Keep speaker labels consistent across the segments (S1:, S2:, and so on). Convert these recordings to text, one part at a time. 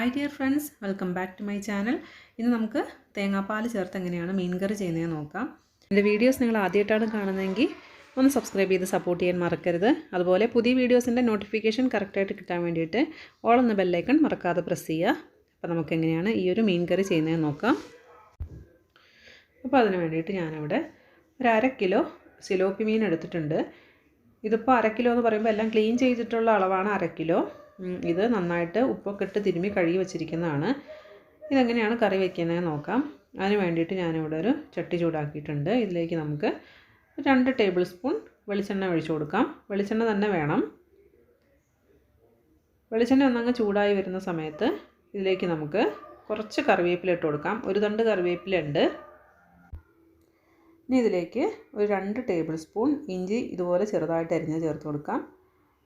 S1: Hi dear friends, welcome back to my channel. ഇന്ന് നമുക്ക് തേങ്ങാപ്പാൽ ചേർത്ത് എങ്ങനെയാണ് മീൻ കറി ചെയ്യുന്നതെന്ന് നോക്കാം. എൻ്റെ വീഡിയോസ് നിങ്ങൾ ആദ്യമായിട്ടാണ് കാണുന്നതെങ്കിൽ ഒന്ന് സബ്സ്ക്രൈബ് ചെയ്ത് സപ്പോർട്ട് ചെയ്യാൻ മറക്കരുത്. അതുപോലെ പുതിയ വീഡിയോസിൻ്റെ നോട്ടിഫിക്കേഷൻ കറക്റ്റായിട്ട് കിട്ടാൻ വേണ്ടിയിട്ട് ഓൾ എന്ന ബെല്ലൈക്കൺ മറക്കാതെ പ്രസ് ചെയ്യുക. അപ്പോൾ നമുക്ക് എങ്ങനെയാണ് ഈ ഒരു മീൻ കറി ചെയ്യുന്നതെന്ന് നോക്കാം. അപ്പോൾ അതിന് വേണ്ടിയിട്ട് ഞാനിവിടെ ഒരു 1/2 കിലോ സിലോപ്പി മീൻ എടുത്തിട്ടുണ്ട്. ഇതിപ്പോൾ 1/2 കിലോ എന്ന് പറയുമ്പോൾ എല്ലാം ക്ലീൻ ചെയ്തിട്ടുള്ള അളവാണ് 1/2 കിലോ. ഇത് നന്നായിട്ട് ഉപ്പൊക്കെ ഇട്ട് തിരുമ്മി കഴുകി വെച്ചിരിക്കുന്നതാണ്. ഇതെങ്ങനെയാണ് കറി വയ്ക്കുന്നതെന്ന് നോക്കാം. അതിന് വേണ്ടിയിട്ട് ഞാനിവിടെ ഒരു ചട്ടി ചൂടാക്കിയിട്ടുണ്ട്. ഇതിലേക്ക് നമുക്ക് 2 ടേബിൾ സ്പൂൺ വെളിച്ചെണ്ണ ഒഴിച്ചു കൊടുക്കാം. വെളിച്ചെണ്ണ തന്നെ വേണം. വെളിച്ചെണ്ണ ഒന്നങ്ങ് ചൂടായി വരുന്ന സമയത്ത് ഇതിലേക്ക് നമുക്ക് കുറച്ച് കറിവേപ്പില ഇട്ട് കൊടുക്കാം. ഒരു തണ്ട് കറിവേപ്പില ഉണ്ട്. ഇനി ഇതിലേക്ക് ഒരു 2 ടേബിൾ സ്പൂൺ ഇഞ്ചി ഇതുപോലെ ചെറുതായിട്ട് അരിഞ്ഞ് ചേർത്ത് കൊടുക്കാം.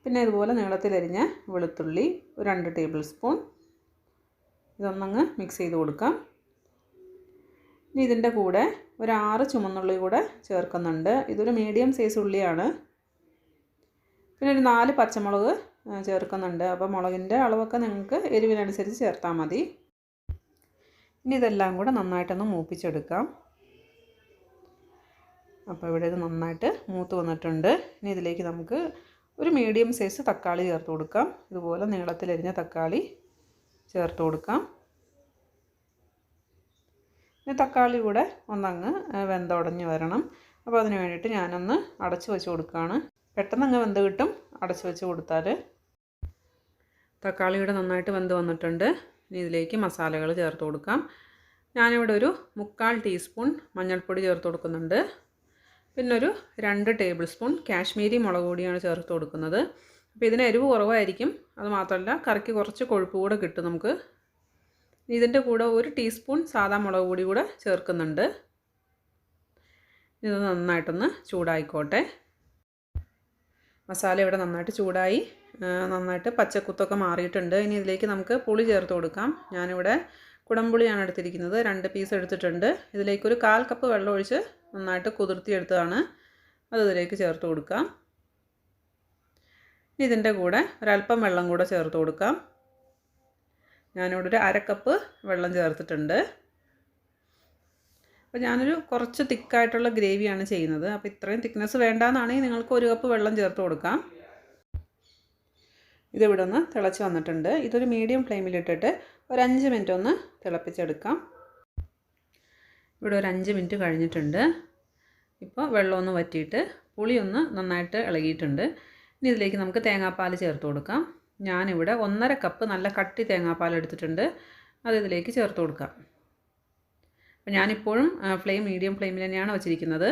S1: പിന്നെ ഇതുപോലെ നീളത്തിലരിഞ്ഞ വെളുത്തുള്ളി ഒരു 2 ടേബിൾ സ്പൂൺ. ഇതൊന്നങ്ങ് മിക്സ് ചെയ്ത് കൊടുക്കാം. ഇനി ഇതിൻ്റെ കൂടെ ഒരു 6 ചുമന്നുള്ളി കൂടെ ചേർക്കുന്നുണ്ട്. ഇതൊരു മീഡിയം സൈസ് ഉള്ളിയാണ്. പിന്നെ ഒരു 4 പച്ചമുളക് ചേർക്കുന്നുണ്ട്. അപ്പോൾ മുളകിൻ്റെ അളവൊക്കെ നിങ്ങൾക്ക് എരിവിനനുസരിച്ച് ചേർത്താൽ മതി. ഇനി ഇതെല്ലാം കൂടെ നന്നായിട്ടൊന്ന് മൂപ്പിച്ചെടുക്കാം. അപ്പോൾ ഇവിടെ ഇത് നന്നായിട്ട് മൂത്ത് വന്നിട്ടുണ്ട്. ഇനി ഇതിലേക്ക് നമുക്ക് ഒരു മീഡിയം സൈസ് തക്കാളി ചേർത്ത് കൊടുക്കാം. ഇതുപോലെ നീളത്തിലരിഞ്ഞ തക്കാളി ചേർത്ത് കൊടുക്കാം. ഇനി തക്കാളി കൂടെ ഒന്നങ്ങ് വെന്തുടഞ്ഞ് വരണം. അപ്പോൾ അതിന് വേണ്ടിയിട്ട് ഞാനൊന്ന് അടച്ചു വെച്ച് കൊടുക്കുകയാണ്. പെട്ടെന്ന് അങ്ങ് വെന്ത് കിട്ടും അടച്ചു വെച്ച് കൊടുത്താൽ. തക്കാളി ഇവിടെ നന്നായിട്ട് വെന്ത് വന്നിട്ടുണ്ട്. ഇനി ഇതിലേക്ക് മസാലകൾ ചേർത്ത് കൊടുക്കാം. ഞാനിവിടെ ഒരു 1/4 ടീസ്പൂൺ മഞ്ഞൾപ്പൊടി ചേർത്ത് കൊടുക്കുന്നുണ്ട്. പിന്നെ ഒരു 2 ടേബിൾ സ്പൂൺ കാശ്മീരി മുളക് പൊടിയാണ് ചേർത്ത് കൊടുക്കുന്നത്. അപ്പോൾ ഇതിന് എരിവ് കുറവായിരിക്കും. അതുമാത്രമല്ല കറിക്ക് കുറച്ച് കൊഴുപ്പ് കൂടെ കിട്ടും നമുക്ക്. ഇതിൻ്റെ കൂടെ 1 ടീസ്പൂൺ സാദാ മുളക് പൊടി കൂടെ ചേർക്കുന്നുണ്ട്. ഇത് നന്നായിട്ടൊന്ന് ചൂടായിക്കോട്ടെ. മസാല ഇവിടെ നന്നായിട്ട് ചൂടായി, നന്നായിട്ട് പച്ചക്കുത്തൊക്കെ മാറിയിട്ടുണ്ട്. ഇനി ഇതിലേക്ക് നമുക്ക് പുളി ചേർത്ത് കൊടുക്കാം. ഞാനിവിടെ കുടംപുളിയാണ് എടുത്തിരിക്കുന്നത്. 2 പീസ് എടുത്തിട്ടുണ്ട്. ഇതിലേക്കൊരു 1/4 കപ്പ് വെള്ളം ഒഴിച്ച് നന്നായിട്ട് കുതിർത്തിയെടുത്തതാണ്. അത് ഇതിലേക്ക് ചേർത്ത് കൊടുക്കാം. ഇനി ഇതിൻ്റെ കൂടെ ഒരല്പം വെള്ളം കൂടെ ചേർത്ത് കൊടുക്കാം. ഞാനിവിടെ ഒരു 1/2 കപ്പ് വെള്ളം ചേർത്തിട്ടുണ്ട്. അപ്പോൾ ഞാനൊരു കുറച്ച് തിക്കായിട്ടുള്ള ഗ്രേവിയാണ് ചെയ്യുന്നത്. അപ്പോൾ ഇത്രയും തിക്നെസ് വേണ്ടാന്നാണെങ്കിൽ നിങ്ങൾക്ക് 1 കപ്പ് വെള്ളം ചേർത്ത് കൊടുക്കാം. ഇതിവിടെ ഒന്ന് തിളച്ച് വന്നിട്ടുണ്ട്. ഇതൊരു മീഡിയം ഫ്ലെയിമിലിട്ടിട്ട് ഒരു 5 മിനിറ്റ് ഒന്ന് തിളപ്പിച്ചെടുക്കാം. ഇവിടെ ഒരു 5 മിനിറ്റ് കഴിഞ്ഞിട്ടുണ്ട്. ഇപ്പോൾ വെള്ളമൊന്ന് വറ്റിയിട്ട് പുളിയൊന്ന് നന്നായിട്ട് ഇളകിയിട്ടുണ്ട്. ഇനി ഇതിലേക്ക് നമുക്ക് തേങ്ങാപ്പാൽ ചേർത്ത് കൊടുക്കാം. ഞാനിവിടെ 1/2 കപ്പ് നല്ല കട്ടി തേങ്ങാപ്പാൽ എടുത്തിട്ടുണ്ട്. അത് ഇതിലേക്ക് ചേർത്ത് കൊടുക്കാം. അപ്പോൾ ഞാനിപ്പോഴും ഫ്ലെയിം മീഡിയം ഫ്ലെയിമിൽ തന്നെയാണ് വെച്ചിരിക്കുന്നത്.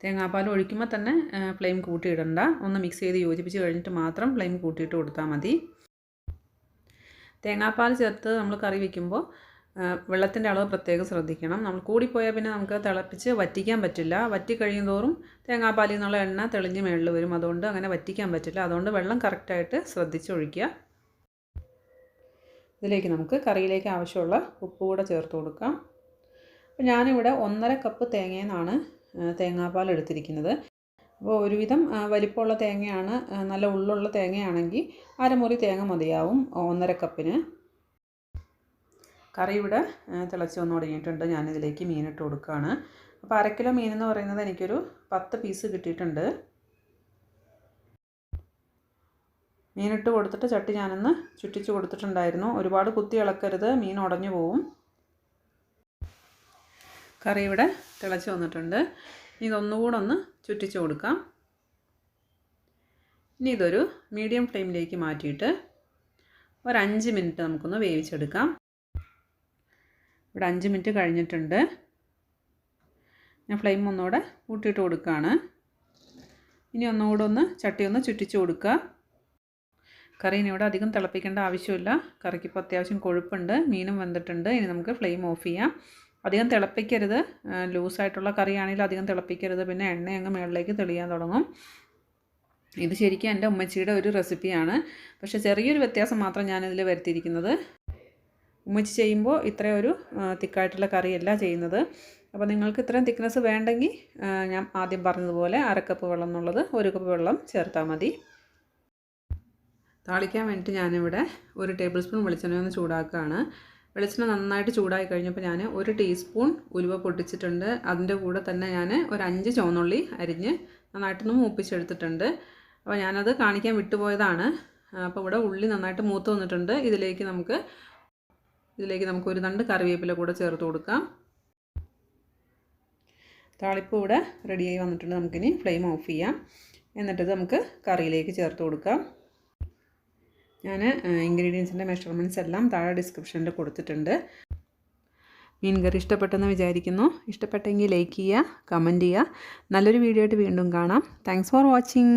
S1: തേങ്ങാപ്പാൽ ഒഴിക്കുമ്പോൾ തന്നെ ഫ്ലെയിം കൂട്ടിയിടണ്ട. ഒന്ന് മിക്സ് ചെയ്ത് യോജിപ്പിച്ച് കഴിഞ്ഞിട്ട് മാത്രം ഫ്ലെയിം കൂട്ടിയിട്ട് കൊടുത്താൽ മതി. തേങ്ങാപ്പാൽ ചേർത്ത് നമ്മൾ കറി വയ്ക്കുമ്പോൾ വെള്ളത്തിൻ്റെ അളവ് പ്രത്യേകം ശ്രദ്ധിക്കണം. നമ്മൾ കൂടിപ്പോയാൽ പിന്നെ നമുക്ക് തിളപ്പിച്ച് വറ്റിക്കാൻ പറ്റില്ല. വറ്റി കഴിയും തോറും തേങ്ങാപ്പാലിൽ നിന്നുള്ള എണ്ണ തെളിഞ്ഞ് മേളിൽ വരും. അതുകൊണ്ട് അങ്ങനെ വറ്റിക്കാൻ പറ്റില്ല. അതുകൊണ്ട് വെള്ളം കറക്റ്റായിട്ട് ശ്രദ്ധിച്ച് ഒഴിക്കുക. ഇതിലേക്ക് നമുക്ക് കറിയിലേക്ക് ആവശ്യമുള്ള ഉപ്പ് കൂടെ ചേർത്ത് കൊടുക്കാം. അപ്പോൾ ഞാനിവിടെ 1/2 കപ്പ് തേങ്ങയിൽ നിന്നാണ് തേങ്ങാപ്പാൽ എടുത്തിരിക്കുന്നത്. അപ്പോൾ ഒരുവിധം വലിപ്പമുള്ള തേങ്ങയാണ്, നല്ല ഉള്ളുള്ള തേങ്ങയാണെങ്കിൽ 1/2 മുറി തേങ്ങ മതിയാവും 1/2 കപ്പിന്. കറി ഇവിടെ തിളച്ച് വന്ന് തുടങ്ങിയിട്ടുണ്ട്. ഞാനിതിലേക്ക് മീനിട്ട് കൊടുക്കുകയാണ്. അപ്പോൾ 1/2 കിലോ മീനെന്ന് പറയുന്നത് എനിക്കൊരു 10 പീസ് കിട്ടിയിട്ടുണ്ട്. മീനിട്ട് കൊടുത്തിട്ട് ചട്ടി ഞാനൊന്ന് ചുറ്റിച്ച് കൊടുത്തിട്ടുണ്ടായിരുന്നു. ഒരുപാട് കുത്തി ഇളക്കരുത്, മീൻ ഉടഞ്ഞു പോവും. കറി ഇവിടെ തിളച്ച് വന്നിട്ടുണ്ട്. ഇതൊന്നുകൂടെ ഒന്ന് ചുറ്റിച്ച് കൊടുക്കാം. ഇനി ഇതൊരു മീഡിയം ഫ്ലെയിമിലേക്ക് മാറ്റിയിട്ട് ഒരു 5 മിനിറ്റ് നമുക്കൊന്ന് വേവിച്ചെടുക്കാം. ഇവിടെ 5 മിനിറ്റ് കഴിഞ്ഞിട്ടുണ്ട്. ഞാൻ ഫ്ലെയിം ഒന്നുകൂടെ കൂട്ടിയിട്ട് കൊടുക്കുകയാണ്. ഇനി ഒന്നുകൂടെ ഒന്ന് ചട്ടി ഒന്ന് ചുറ്റിച്ച് കൊടുക്കുക. കറീനെ ഇവിടെ അധികം തിളപ്പിക്കേണ്ട ആവശ്യമില്ല. കറിക്കിപ്പോൾ അത്യാവശ്യം കൊഴുപ്പുണ്ട്, മീനും വെന്തിട്ടുണ്ട്. ഇനി നമുക്ക് ഫ്ലെയിം ഓഫ് ചെയ്യാം. അധികം തിളപ്പിക്കരുത്. ലൂസായിട്ടുള്ള കറിയാണെങ്കിൽ അധികം തിളപ്പിക്കരുത്. പിന്നെ എണ്ണ അങ്ങ് മുകളിലേക്ക് തെളിയാൻ തുടങ്ങും. ഇത് ശരിക്കും എൻ്റെ ഉമ്മച്ചിയുടെ ഒരു റെസിപ്പിയാണ്. പക്ഷേ ചെറിയൊരു വ്യത്യാസം മാത്രം ഞാനിതിൽ വരുത്തിയിരിക്കുന്നത്. ഉമ്മച്ചി ചെയ്യുമ്പോൾ ഇത്രയും ഒരു തിക്കായിട്ടുള്ള കറിയല്ല ചെയ്യുന്നത്. അപ്പോൾ നിങ്ങൾക്ക് ഇത്രയും തിക്നെസ് വേണ്ടെങ്കിൽ ഞാൻ ആദ്യം പറഞ്ഞതുപോലെ 1/2 കപ്പ് വെള്ളം എന്നുള്ളത് 1 കപ്പ് വെള്ളം ചേർത്താൽ മതി. താളിക്കാൻ വേണ്ടിയിട്ട് ഞാനിവിടെ 1 ടേബിൾ സ്പൂൺ വെളിച്ചെണ്ണ ഒന്ന് ചൂടാക്കുകയാണ്. വെളിച്ചെണ്ണ നന്നായിട്ട് ചൂടായി കഴിഞ്ഞപ്പോൾ ഞാൻ 1 ടീസ്പൂൺ ഉലുവ പൊട്ടിച്ചിട്ടുണ്ട്. അതിൻ്റെ കൂടെ തന്നെ ഞാൻ ഒരു 5 ചുവന്നുള്ളി അരിഞ്ഞ് നന്നായിട്ടൊന്ന് മൂപ്പിച്ചെടുത്തിട്ടുണ്ട്. അപ്പോൾ ഞാനത് കാണിക്കാൻ വിട്ടുപോയതാണ്. അപ്പോൾ ഇവിടെ ഉള്ളി നന്നായിട്ട് മൂത്ത് വന്നിട്ടുണ്ട്. ഇതിലേക്ക് നമുക്ക് ഒരു തണ്ട് കറിവേപ്പില കൂടെ ചേർത്ത് കൊടുക്കാം. താളിപ്പ് ഇവിടെ റെഡിയായി വന്നിട്ടുണ്ട്. നമുക്കിനി ഫ്ലെയിം ഓഫ് ചെയ്യാം. എന്നിട്ട് നമുക്ക് കറിയിലേക്ക് ചേർത്ത് കൊടുക്കാം. ഞാൻ ഇൻഗ്രീഡിയൻസിൻ്റെ മെഷർമെൻറ്റ്സ് എല്ലാം താഴെ ഡിസ്ക്രിപ്ഷനിൽ കൊടുത്തിട്ടുണ്ട്. മീൻ കറി ഇഷ്ടപ്പെട്ടെന്ന് വിചാരിക്കുന്നു. ഇഷ്ടപ്പെട്ടെങ്കിൽ ലൈക്ക് ചെയ്യുക, കമൻറ്റ് ചെയ്യുക. നല്ലൊരു വീഡിയോ ആയിട്ട് വീണ്ടും കാണാം. Thanks for watching.